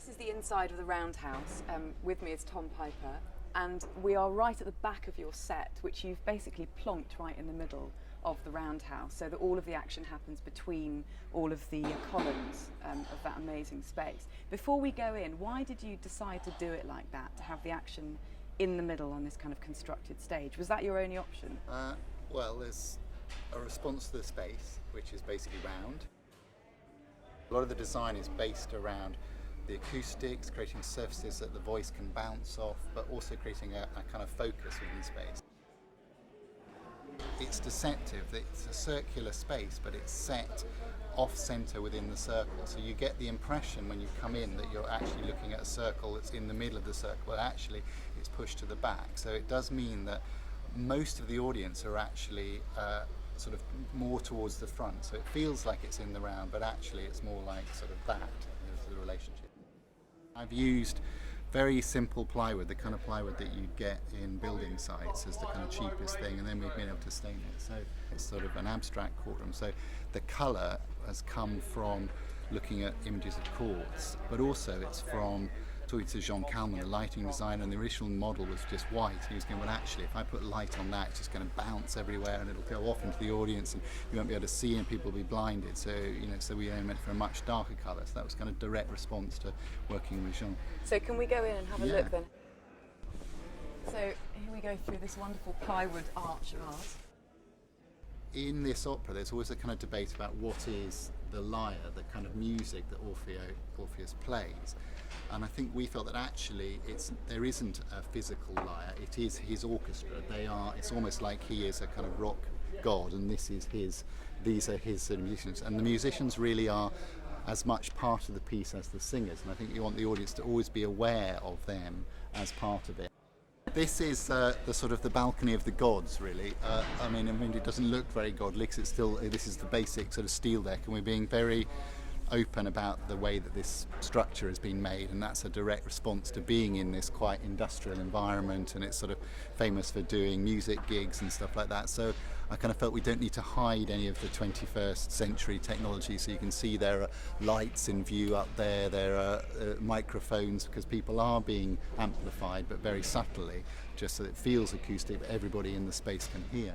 this is the inside of the Roundhouse. With me is Tom Piper, and we are right at the back of your set, which you've basically plonked right in the middle of the Roundhouse, so that all of the action happens between all of the columns of that amazing space. Before we go in, why did you decide to do it like that, to have the action in the middle on this kind of constructed stage? Was that your only option? Well, there's a response to the space, which is basically round. A lot of the design is based around the acoustics, creating surfaces that the voice can bounce off, but also creating a kind of focus within space. It's deceptive. It's a circular space, but it's set off-centre within the circle. So you get the impression when you come in that you're actually looking at a circle that's in the middle of the circle, but actually it's pushed to the back. So it does mean that most of the audience are actually sort of more towards the front. So it feels like it's in the round, but actually it's more like sort of that is the relationship. I've used very simple plywood, the kind of plywood that you'd get in building sites as the kind of cheapest thing, and then we've been able to stain it. So it's sort of an abstract courtroom. So the colour has come from looking at images of courts, but also it's from talking to Jean Calment, the lighting designer, and the original model was just white. And he was going, well, actually, if I put light on that, it's just going to bounce everywhere, and it'll go off into the audience, and you won't be able to see, and people will be blinded. So, so we went for a much darker colour. So that was kind of direct response to working with Jean. So can we go in and have a look then? So here we go through this wonderful plywood arch of ours. In this opera, there's always a kind of debate about what is the lyre, the kind of music that Orpheus plays. And I think we felt that actually there isn't a physical lyre, it is his orchestra. It's almost like he is a kind of rock god, and these are his sort of musicians. And the musicians really are as much part of the piece as the singers, and I think you want the audience to always be aware of them as part of it. This is the sort of the balcony of the gods, really. I mean, it doesn't look very godly because this is the basic sort of steel deck, and we're being very open about the way that this structure has been made, and that's a direct response to being in this quite industrial environment, and it's sort of famous for doing music gigs and stuff like that. So I kind of felt we don't need to hide any of the 21st century technology. So you can see there are lights in view up there, there are microphones, because people are being amplified, but very subtly, just so that it feels acoustic, but everybody in the space can hear.